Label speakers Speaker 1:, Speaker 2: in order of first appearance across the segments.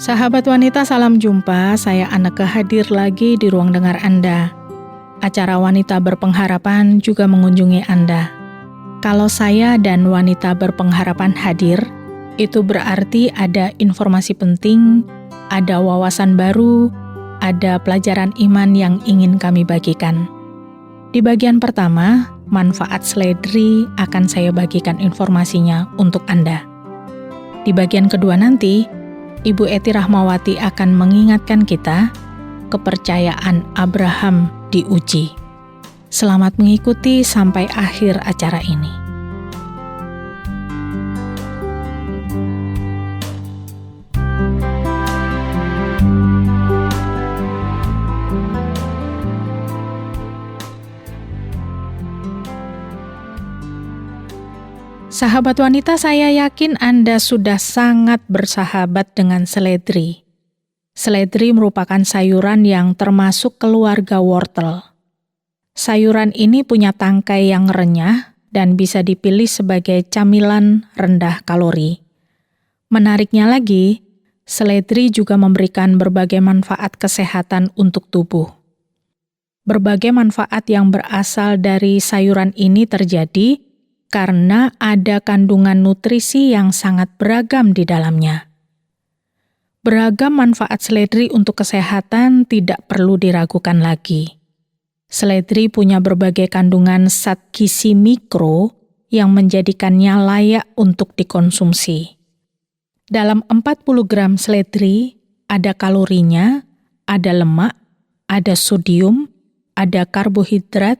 Speaker 1: Sahabat wanita, salam jumpa. Saya Anneke hadir lagi di ruang dengar Anda. Acara Wanita Berpengharapan juga mengunjungi Anda. Kalau saya dan Wanita Berpengharapan hadir, itu berarti ada informasi penting, ada wawasan baru, ada pelajaran iman yang ingin kami bagikan. Di bagian pertama, manfaat seledri akan saya bagikan informasinya untuk Anda. Di bagian kedua nanti, Ibu Eti Rahmawati akan mengingatkan kita, kepercayaan Abraham diuji. Selamat mengikuti sampai akhir acara ini. Sahabat wanita, saya yakin Anda sudah sangat bersahabat dengan seledri. Seledri merupakan sayuran yang termasuk keluarga wortel. Sayuran ini punya tangkai yang renyah dan bisa dipilih sebagai camilan rendah kalori. Menariknya lagi, seledri juga memberikan berbagai manfaat kesehatan untuk tubuh. Berbagai manfaat yang berasal dari sayuran ini terjadi karena ada kandungan nutrisi yang sangat beragam di dalamnya. Beragam manfaat seledri untuk kesehatan tidak perlu diragukan lagi. Seledri punya berbagai kandungan zat gizi mikro yang menjadikannya layak untuk dikonsumsi. Dalam 40 gram seledri, ada kalorinya, ada lemak, ada sodium, ada karbohidrat,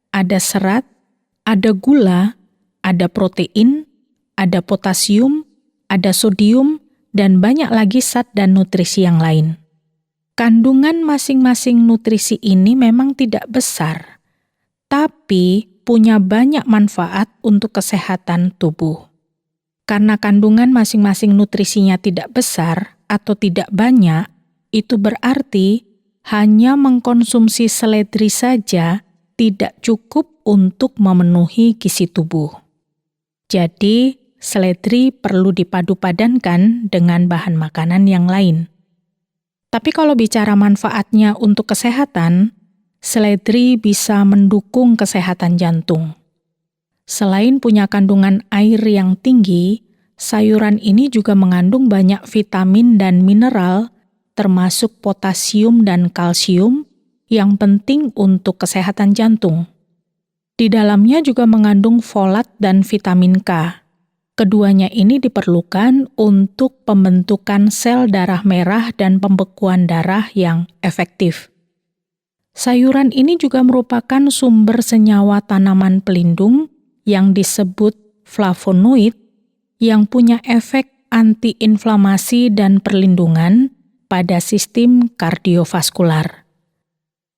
Speaker 1: ada serat, ada gula, ada protein, ada potasium, ada sodium, dan banyak lagi zat dan nutrisi yang lain. Kandungan masing-masing nutrisi ini memang tidak besar, tapi punya banyak manfaat untuk kesehatan tubuh. Karena kandungan masing-masing nutrisinya tidak besar atau tidak banyak, itu berarti hanya mengkonsumsi seledri saja tidak cukup untuk memenuhi gizi tubuh. Jadi, seledri perlu dipadu-padankan dengan bahan makanan yang lain. Tapi kalau bicara manfaatnya untuk kesehatan, seledri bisa mendukung kesehatan jantung. Selain punya kandungan air yang tinggi, sayuran ini juga mengandung banyak vitamin dan mineral, termasuk potasium dan kalsium, yang penting untuk kesehatan jantung. Di dalamnya juga mengandung folat dan vitamin K. Keduanya ini diperlukan untuk pembentukan sel darah merah dan pembekuan darah yang efektif. Sayuran ini juga merupakan sumber senyawa tanaman pelindung yang disebut flavonoid yang punya efek antiinflamasi dan perlindungan pada sistem kardiovaskular.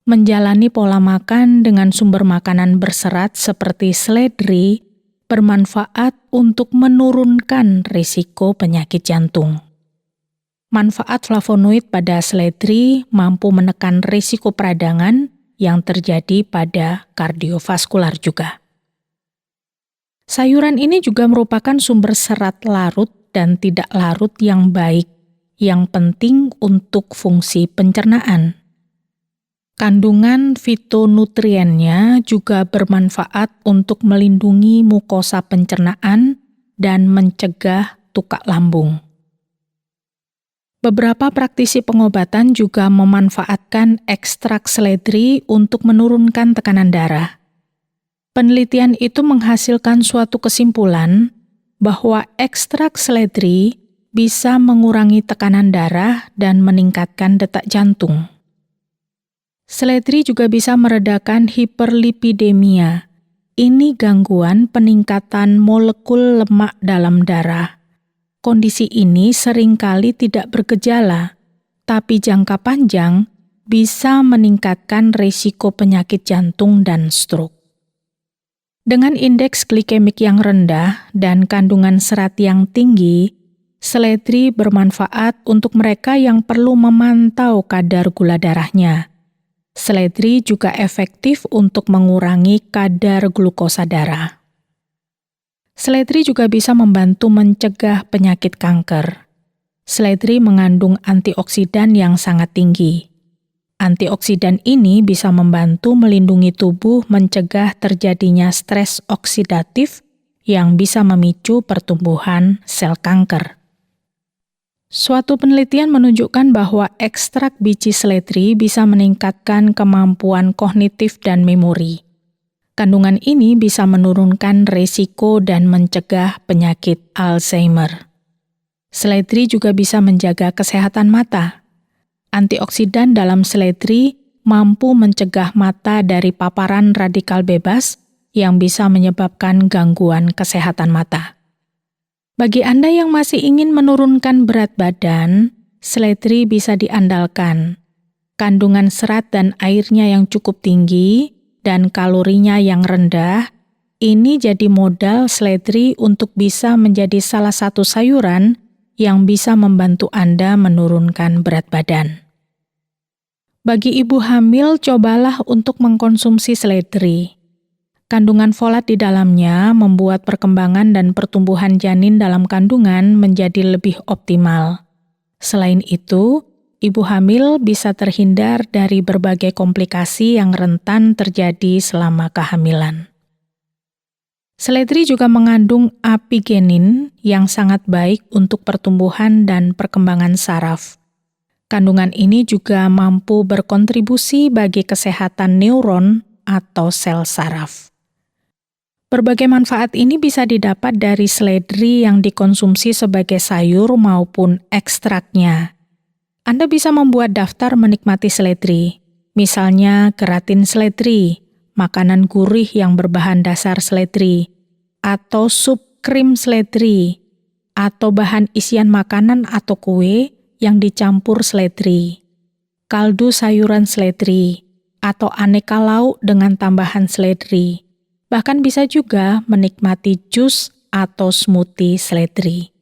Speaker 1: Menjalani pola makan dengan sumber makanan berserat seperti seledri bermanfaat untuk menurunkan risiko penyakit jantung. Manfaat flavonoid pada seledri mampu menekan risiko peradangan yang terjadi pada kardiovaskular juga. Sayuran ini juga merupakan sumber serat larut dan tidak larut yang baik, yang penting untuk fungsi pencernaan. Kandungan fitonutriennya juga bermanfaat untuk melindungi mukosa pencernaan dan mencegah tukak lambung. Beberapa praktisi pengobatan juga memanfaatkan ekstrak seledri untuk menurunkan tekanan darah. Penelitian itu menghasilkan suatu kesimpulan bahwa ekstrak seledri bisa mengurangi tekanan darah dan meningkatkan detak jantung. Seledri juga bisa meredakan hiperlipidemia. Ini gangguan peningkatan molekul lemak dalam darah. Kondisi ini seringkali tidak bergejala, tapi jangka panjang bisa meningkatkan risiko penyakit jantung dan stroke. Dengan indeks glikemik yang rendah dan kandungan serat yang tinggi, seledri bermanfaat untuk mereka yang perlu memantau kadar gula darahnya. Seledri juga efektif untuk mengurangi kadar glukosa darah. Seledri juga bisa membantu mencegah penyakit kanker. Seledri mengandung antioksidan yang sangat tinggi. Antioksidan ini bisa membantu melindungi tubuh mencegah terjadinya stres oksidatif yang bisa memicu pertumbuhan sel kanker. Suatu penelitian menunjukkan bahwa ekstrak biji seledri bisa meningkatkan kemampuan kognitif dan memori. Kandungan ini bisa menurunkan risiko dan mencegah penyakit Alzheimer. Seledri juga bisa menjaga kesehatan mata. Antioksidan dalam seledri mampu mencegah mata dari paparan radikal bebas yang bisa menyebabkan gangguan kesehatan mata. Bagi Anda yang masih ingin menurunkan berat badan, seledri bisa diandalkan. Kandungan serat dan airnya yang cukup tinggi dan kalorinya yang rendah, ini jadi modal seledri untuk bisa menjadi salah satu sayuran yang bisa membantu Anda menurunkan berat badan. Bagi ibu hamil, cobalah untuk mengkonsumsi seledri. Kandungan folat di dalamnya membuat perkembangan dan pertumbuhan janin dalam kandungan menjadi lebih optimal. Selain itu, ibu hamil bisa terhindar dari berbagai komplikasi yang rentan terjadi selama kehamilan. Seledri juga mengandung apigenin yang sangat baik untuk pertumbuhan dan perkembangan saraf. Kandungan ini juga mampu berkontribusi bagi kesehatan neuron atau sel saraf. Berbagai manfaat ini bisa didapat dari seledri yang dikonsumsi sebagai sayur maupun ekstraknya. Anda bisa membuat daftar menikmati seledri, misalnya keratin seledri, makanan gurih yang berbahan dasar seledri, atau sup krim seledri, atau bahan isian makanan atau kue yang dicampur seledri, kaldu sayuran seledri, atau aneka lauk dengan tambahan seledri. Bahkan bisa juga menikmati jus atau smoothie seledri.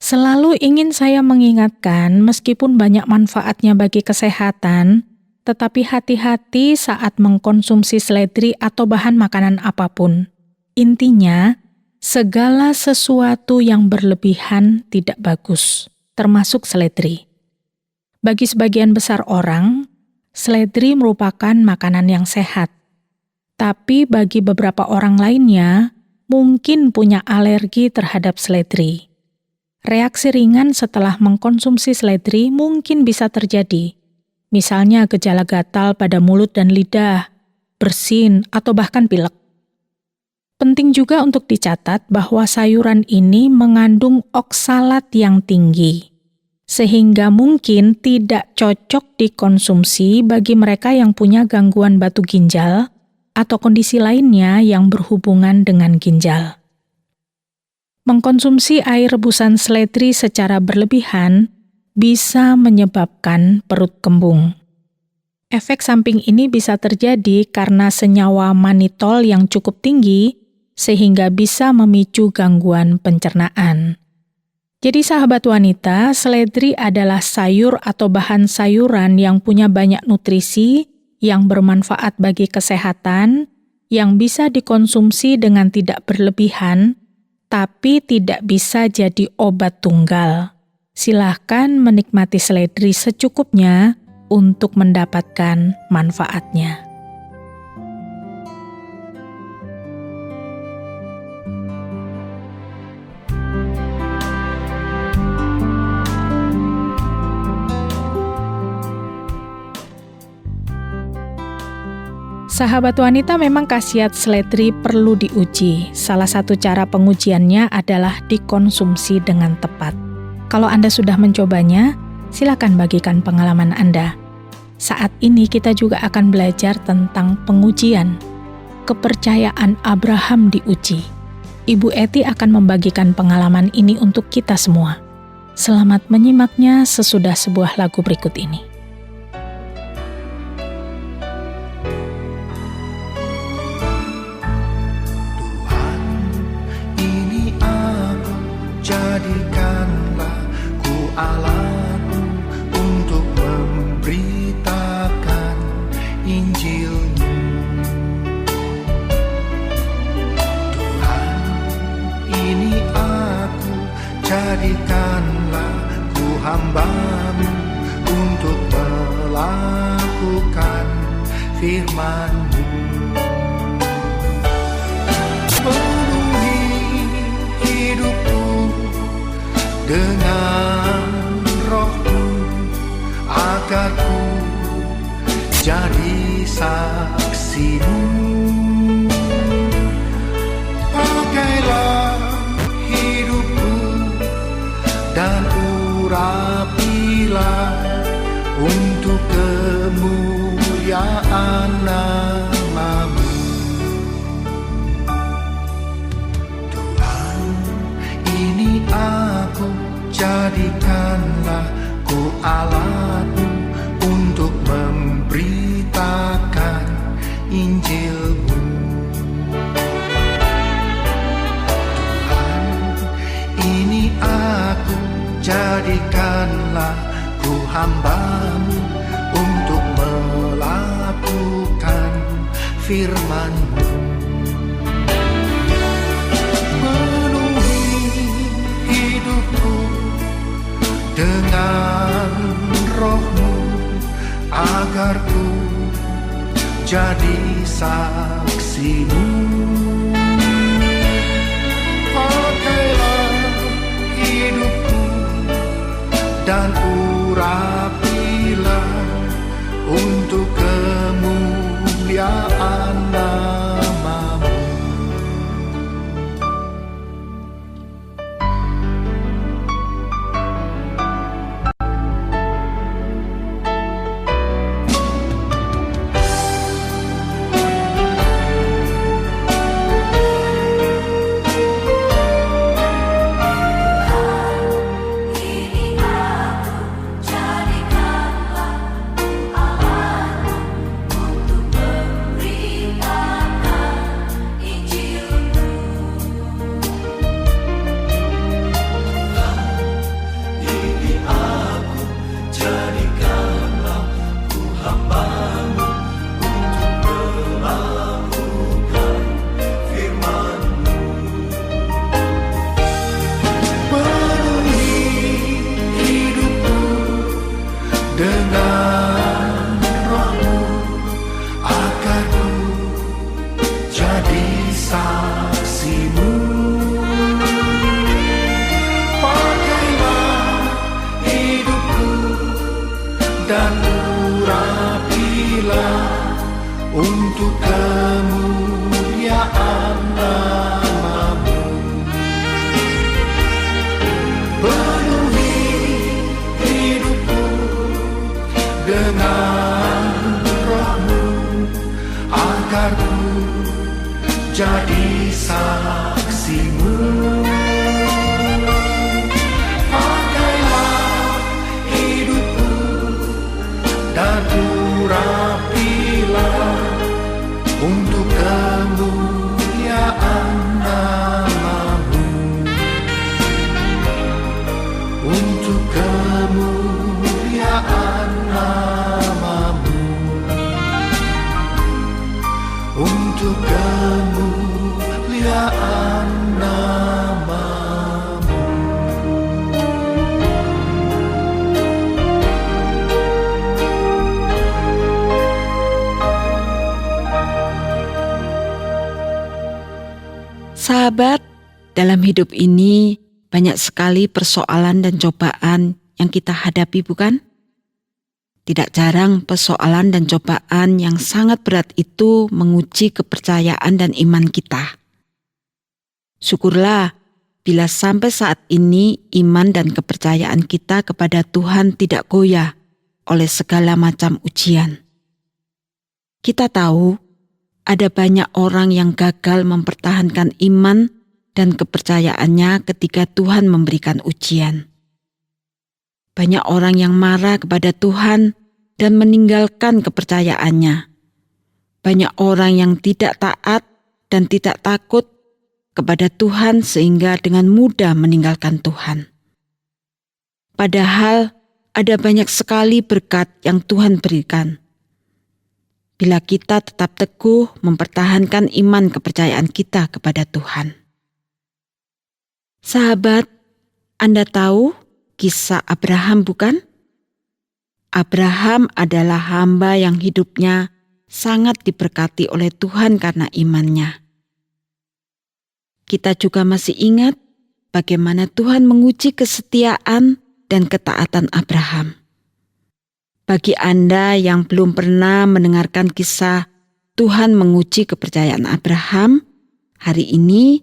Speaker 1: Selalu ingin saya mengingatkan, meskipun banyak manfaatnya bagi kesehatan, tetapi hati-hati saat mengkonsumsi seledri atau bahan makanan apapun. Intinya, segala sesuatu yang berlebihan tidak bagus, termasuk seledri. Bagi sebagian besar orang, seledri merupakan makanan yang sehat. Tapi bagi beberapa orang lainnya, mungkin punya alergi terhadap seledri. Reaksi ringan setelah mengkonsumsi seledri mungkin bisa terjadi. Misalnya gejala gatal pada mulut dan lidah, bersin, atau bahkan pilek. Penting juga untuk dicatat bahwa sayuran ini mengandung oksalat yang tinggi, sehingga mungkin tidak cocok dikonsumsi bagi mereka yang punya gangguan batu ginjal atau kondisi lainnya yang berhubungan dengan ginjal. Mengkonsumsi air rebusan seledri secara berlebihan bisa menyebabkan perut kembung. Efek samping ini bisa terjadi karena senyawa manitol yang cukup tinggi sehingga bisa memicu gangguan pencernaan. Jadi sahabat wanita, seledri adalah sayur atau bahan sayuran yang punya banyak nutrisi yang bermanfaat bagi kesehatan, yang bisa dikonsumsi dengan tidak berlebihan, tapi tidak bisa jadi obat tunggal. Silahkan menikmati seledri secukupnya untuk mendapatkan manfaatnya. Sahabat wanita, memang khasiat seledri perlu diuji. Salah satu cara pengujiannya adalah dikonsumsi dengan tepat. Kalau Anda sudah mencobanya, silakan bagikan pengalaman Anda. Saat ini kita juga akan belajar tentang pengujian. Kepercayaan Abraham diuji. Ibu Eti akan membagikan pengalaman ini untuk kita semua. Selamat menyimaknya sesudah sebuah lagu berikut ini.
Speaker 2: Jadikanlah ku alatmu untuk memberitakan Injil-Mu. Tuhan, ini aku, jadikanlah firman-Mu. Penuhi hidupku dengan Roh-Mu, agar ku jadi saksi-Mu. Pakailah hidupku dan urapilah untuk kemuliaan nama-Mu. Tuhan, ini aku, jadikanlah ku alat-Mu untuk memberitakan Injil-Mu. Tuhan, ini aku, jadikanlah ku hamba-Mu untuk melakukan firman-Mu. Penuhi hidupku dengan Roh-Mu, agar ku jadi saksi-Mu. Pakailah hidupku dan urapilah untuk kemuliaan nama-Mu. Dengan Roh-Mu, agar ku jadi saksi-Mu. Pakailah hidupku dan urapilah untuk kemuliaan nama-Mu. Penuhi hidupku dengan Roh-Mu, agar ku jadi saksi-Mu. Pakailah hidupku dan urapilah untuk kemuliaan nama-Mu. Untuk kemuliaan nama-Mu. Untuk kemuliaan nama-Mu.
Speaker 3: Sahabat, dalam hidup ini banyak sekali persoalan dan cobaan yang kita hadapi, bukan? Tidak jarang persoalan dan cobaan yang sangat berat itu menguji kepercayaan dan iman kita. Syukurlah bila sampai saat ini iman dan kepercayaan kita kepada Tuhan tidak goyah oleh segala macam ujian. Kita tahu ada banyak orang yang gagal mempertahankan iman dan kepercayaannya ketika Tuhan memberikan ujian. Banyak orang yang marah kepada Tuhan dan meninggalkan kepercayaannya. Banyak orang yang tidak taat dan tidak takut kepada Tuhan sehingga dengan mudah meninggalkan Tuhan. Padahal ada banyak sekali berkat yang Tuhan berikan. Bila kita tetap teguh mempertahankan iman kepercayaan kita kepada Tuhan. Sahabat, Anda tahu kisah Abraham, bukan? Abraham adalah hamba yang hidupnya sangat diberkati oleh Tuhan karena imannya. Kita juga masih ingat bagaimana Tuhan menguji kesetiaan dan ketaatan Abraham. Bagi Anda yang belum pernah mendengarkan kisah Tuhan menguji kepercayaan Abraham, hari ini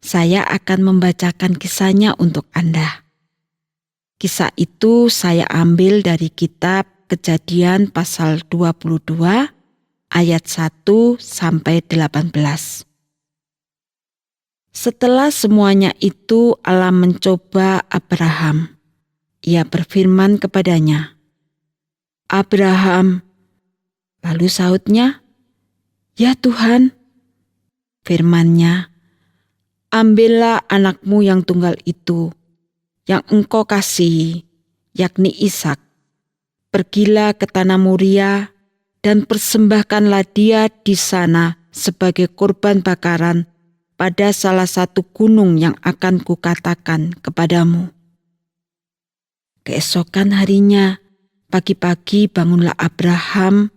Speaker 3: saya akan membacakan kisahnya untuk Anda. Kisah itu saya ambil dari kitab Kejadian pasal 22 ayat 1 sampai 18. Setelah semuanya itu Allah mencoba Abraham. Ia berfirman kepadanya, "Abraham." Lalu sahutnya, "Ya Tuhan." Firman-Nya, "Ambillah anakmu yang tunggal itu, yang engkau kasihi, yakni Ishak. Pergilah ke tanah Moria dan persembahkanlah dia di sana sebagai korban bakaran pada salah satu gunung yang akan kukatakan kepadamu." Keesokan harinya, pagi-pagi bangunlah Abraham.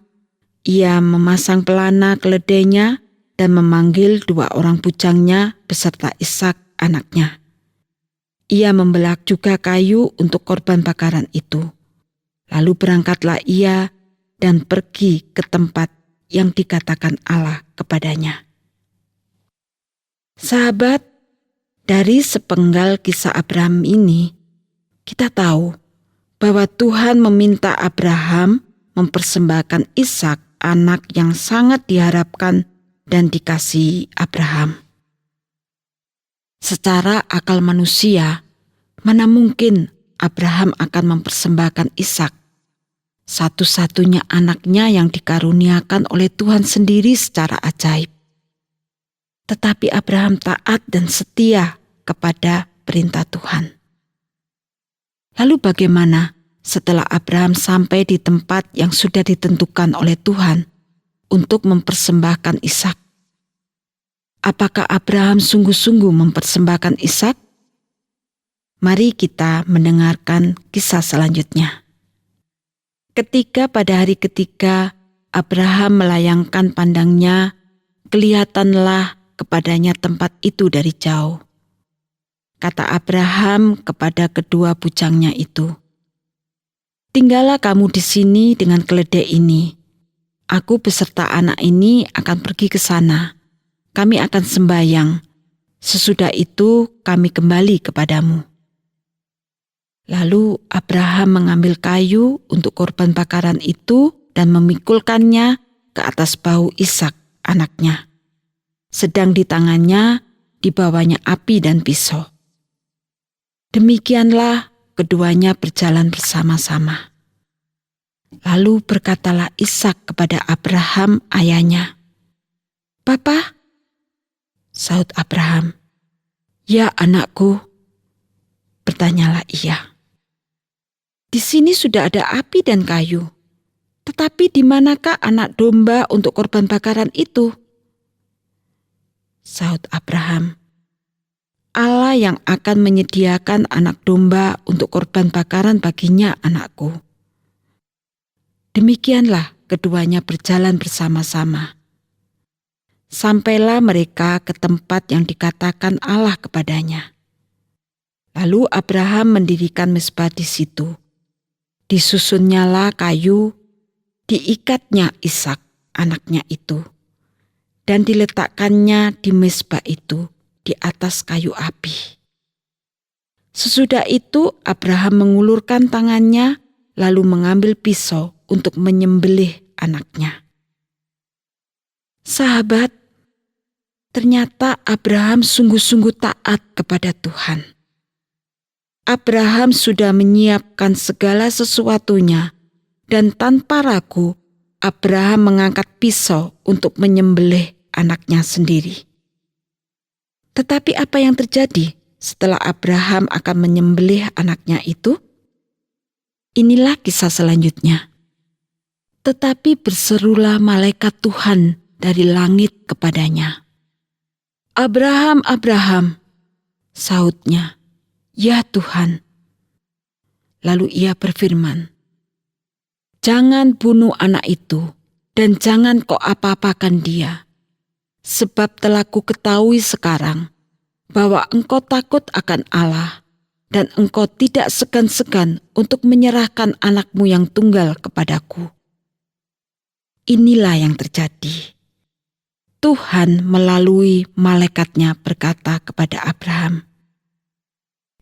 Speaker 3: Ia memasang pelana keledainya dan memanggil 2 orang bujangnya beserta Ishak anaknya. Ia membelak juga kayu untuk korban bakaran itu. Lalu berangkatlah ia dan pergi ke tempat yang dikatakan Allah kepadanya. Sahabat, dari sepenggal kisah Abraham ini, kita tahu bahwa Tuhan meminta Abraham mempersembahkan Ishak, anak yang sangat diharapkan dan dikasihi Abraham. Secara akal manusia, mana mungkin Abraham akan mempersembahkan Ishak, satu-satunya anaknya yang dikaruniakan oleh Tuhan sendiri secara ajaib. Tetapi Abraham taat dan setia kepada perintah Tuhan. Lalu bagaimana setelah Abraham sampai di tempat yang sudah ditentukan oleh Tuhan untuk mempersembahkan Ishak? Apakah Abraham sungguh-sungguh mempersembahkan Ishak? Mari kita mendengarkan kisah selanjutnya. Ketika pada hari ketiga Abraham melayangkan pandangnya, kelihatanlah kepadanya tempat itu dari jauh. Kata Abraham kepada kedua bujangnya itu, "Tinggallah kamu di sini dengan keledai ini. Aku beserta anak ini akan pergi ke sana. Kami akan sembahyang. Sesudah itu kami kembali kepadamu." Lalu Abraham mengambil kayu untuk korban bakaran itu dan memikulkannya ke atas bahu Ishak anaknya. Sedang di tangannya dibawanya api dan pisau. Demikianlah keduanya berjalan bersama-sama. Lalu berkatalah Ishak kepada Abraham ayahnya, "Bapa?" Sahut Abraham, "Ya anakku." Bertanyalah ia, "Di sini sudah ada api dan kayu, tetapi di manakah anak domba untuk korban bakaran itu?" Sahut Abraham, "Allah yang akan menyediakan anak domba untuk korban bakaran baginya, anakku." Demikianlah keduanya berjalan bersama-sama. Sampailah mereka ke tempat yang dikatakan Allah kepadanya. Lalu Abraham mendirikan mezbah di situ. Disusunnyalah kayu, diikatnya Ishak anaknya itu, dan diletakkannya di mezbah itu di atas kayu api. Sesudah itu Abraham mengulurkan tangannya lalu mengambil pisau untuk menyembelih anaknya. Sahabat, ternyata Abraham sungguh-sungguh taat kepada Tuhan. Abraham sudah menyiapkan segala sesuatunya dan tanpa ragu Abraham mengangkat pisau untuk menyembelih anaknya sendiri. Tetapi apa yang terjadi setelah Abraham akan menyembelih anaknya itu? Inilah kisah selanjutnya. Tetapi berserulah malaikat Tuhan dari langit kepadanya. "Abraham, Abraham," sahutnya. "Ya Tuhan." Lalu ia berfirman, "Jangan bunuh anak itu, dan jangan kau apa-apakan dia. Sebab telah ku ketahui sekarang bahwa engkau takut akan Allah, dan engkau tidak segan-segan untuk menyerahkan anakmu yang tunggal kepadaku. Inilah yang terjadi. Tuhan melalui malaikatnya berkata kepada Abraham,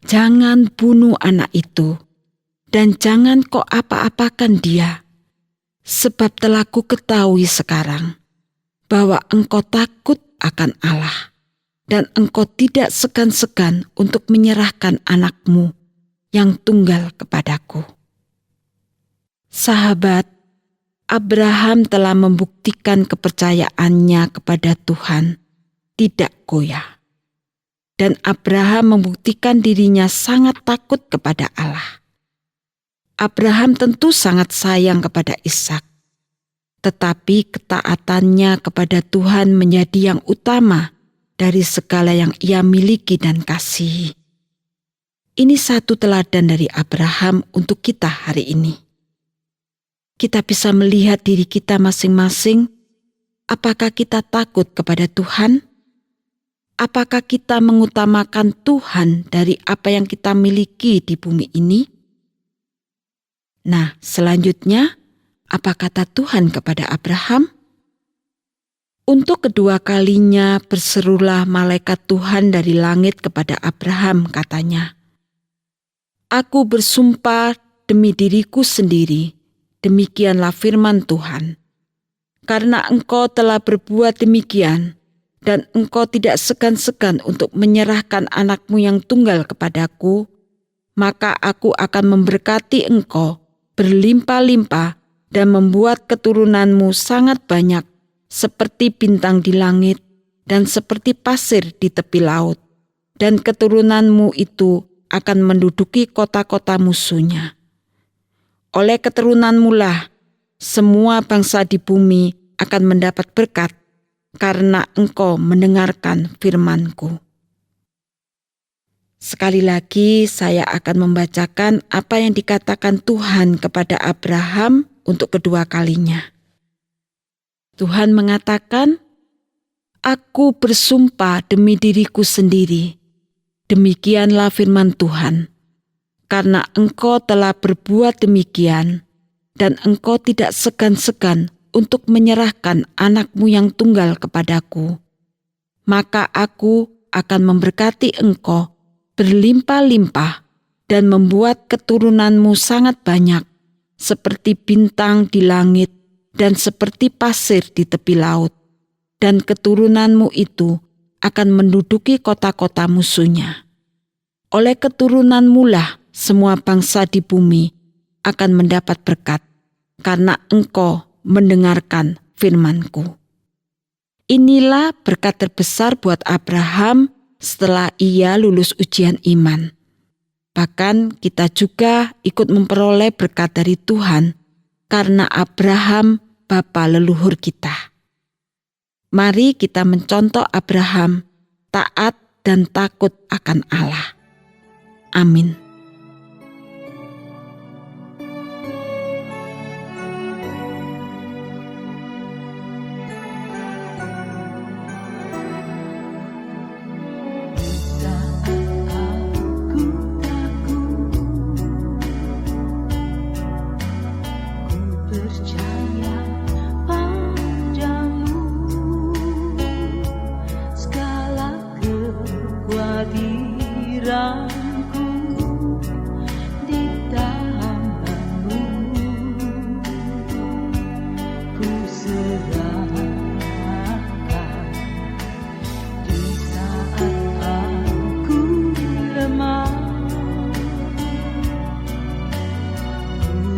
Speaker 3: "Jangan bunuh anak itu, dan jangan kau apa-apakan dia, sebab telah ku ketahui sekarang bahwa engkau takut akan Allah, dan engkau tidak segan-segan untuk menyerahkan anakmu yang tunggal kepadaku." Sahabat, Abraham telah membuktikan kepercayaannya kepada Tuhan tidak goyah. Dan Abraham membuktikan dirinya sangat takut kepada Allah. Abraham tentu sangat sayang kepada Ishak, tetapi ketaatannya kepada Tuhan menjadi yang utama dari segala yang ia miliki dan kasihi. Ini satu teladan dari Abraham untuk kita hari ini. Kita bisa melihat diri kita masing-masing. Apakah kita takut kepada Tuhan? Apakah kita mengutamakan Tuhan dari apa yang kita miliki di bumi ini? Nah, selanjutnya, apa kata Tuhan kepada Abraham? Untuk kedua kalinya berserulah malaikat Tuhan dari langit kepada Abraham, katanya, "Aku bersumpah demi diriku sendiri, demikianlah firman Tuhan. Karena engkau telah berbuat demikian, dan engkau tidak segan-segan untuk menyerahkan anakmu yang tunggal kepadaku, maka aku akan memberkati engkau berlimpah-limpah dan membuat keturunanmu sangat banyak seperti bintang di langit dan seperti pasir di tepi laut. Dan keturunanmu itu akan menduduki kota-kota musuhnya. Oleh keturunanmu lah semua bangsa di bumi akan mendapat berkat karena engkau mendengarkan firman-Ku." Sekali lagi saya akan membacakan apa yang dikatakan Tuhan kepada Abraham untuk kedua kalinya. Tuhan mengatakan, "Aku bersumpah demi diriku sendiri, demikianlah firman Tuhan. Karena engkau telah berbuat demikian, dan engkau tidak segan-segan untuk menyerahkan anakmu yang tunggal kepadaku, maka aku akan memberkati engkau berlimpah-limpah dan membuat keturunanmu sangat banyak, seperti bintang di langit dan seperti pasir di tepi laut. Dan keturunanmu itu akan menduduki kota-kota musuhnya. Oleh keturunanmu lah semua bangsa di bumi akan mendapat berkat, karena engkau mendengarkan firman-Ku." Inilah berkat terbesar buat Abraham setelah ia lulus ujian iman. Bahkan kita juga ikut memperoleh berkat dari Tuhan karena Abraham bapa leluhur kita. Mari kita mencontoh Abraham, taat dan takut akan Allah. Amin.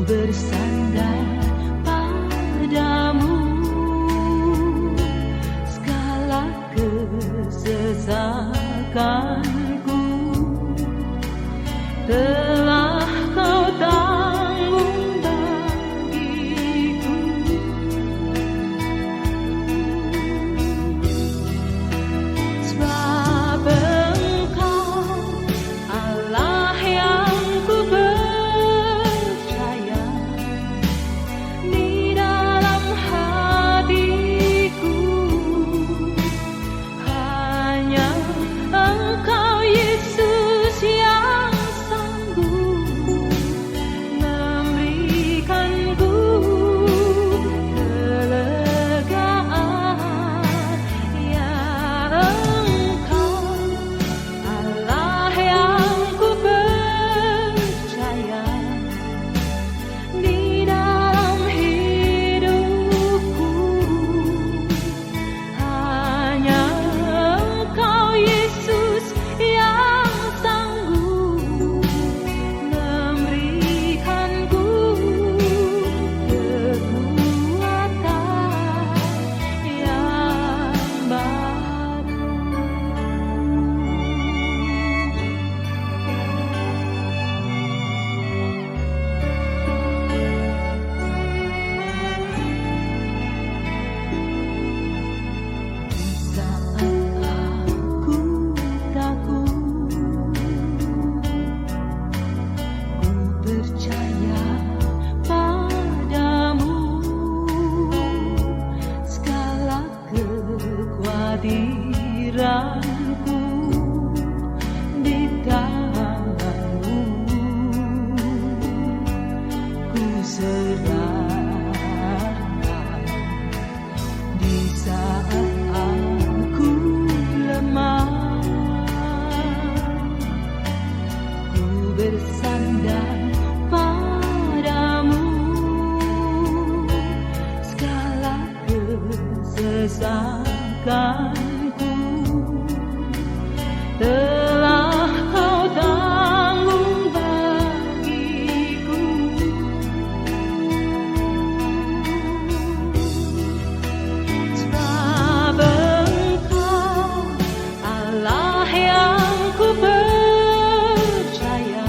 Speaker 4: Bersandar padamu, segala kesesakanku telah kau tanggung bagiku. Sebab Engkau Allah yang ku percaya, di dalam hati hadiranku di tanganmu, ku serahkan di saat aku lemah, ku bersandar padamu, segala kesesakanku telah kau tanggung bagiku. Sebab Engkau Allah yang ku percaya,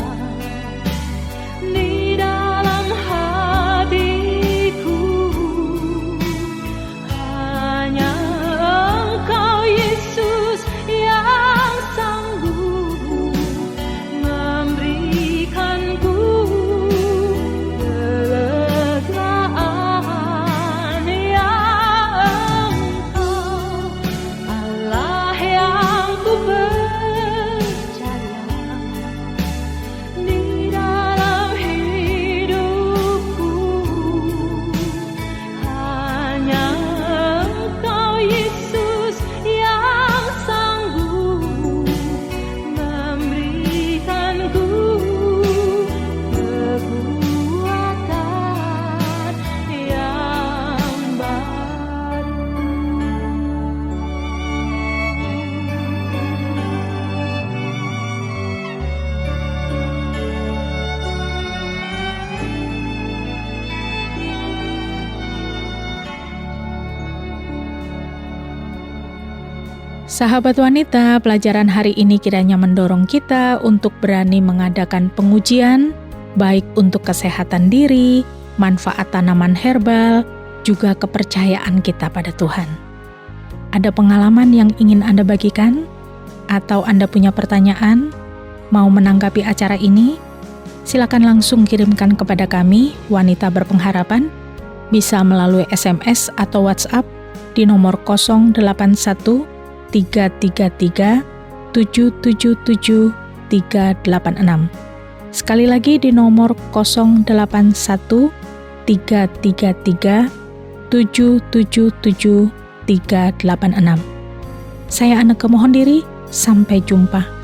Speaker 4: di dalam hatiku hanya Engkau Yesus yang sanggup memberikanku kelegaan. Ya Engkau Allah yang ku percaya, di dalam hidupku hanya Engkau Yesus yang sanggup memberikanku kekuatan yang baru.
Speaker 1: Sahabat wanita, pelajaran hari ini kiranya mendorong kita untuk berani mengadakan pengujian, baik untuk kesehatan diri, manfaat tanaman herbal, juga kepercayaan kita pada Tuhan. Ada pengalaman yang ingin Anda bagikan? Atau Anda punya pertanyaan? Mau menanggapi acara ini? Silakan langsung kirimkan kepada kami, Wanita Berpengharapan, bisa melalui SMS atau WhatsApp di nomor 081 333 777 386. Sekali lagi di nomor 081 333 777 386. Saya Anneke mohon diri, sampai jumpa.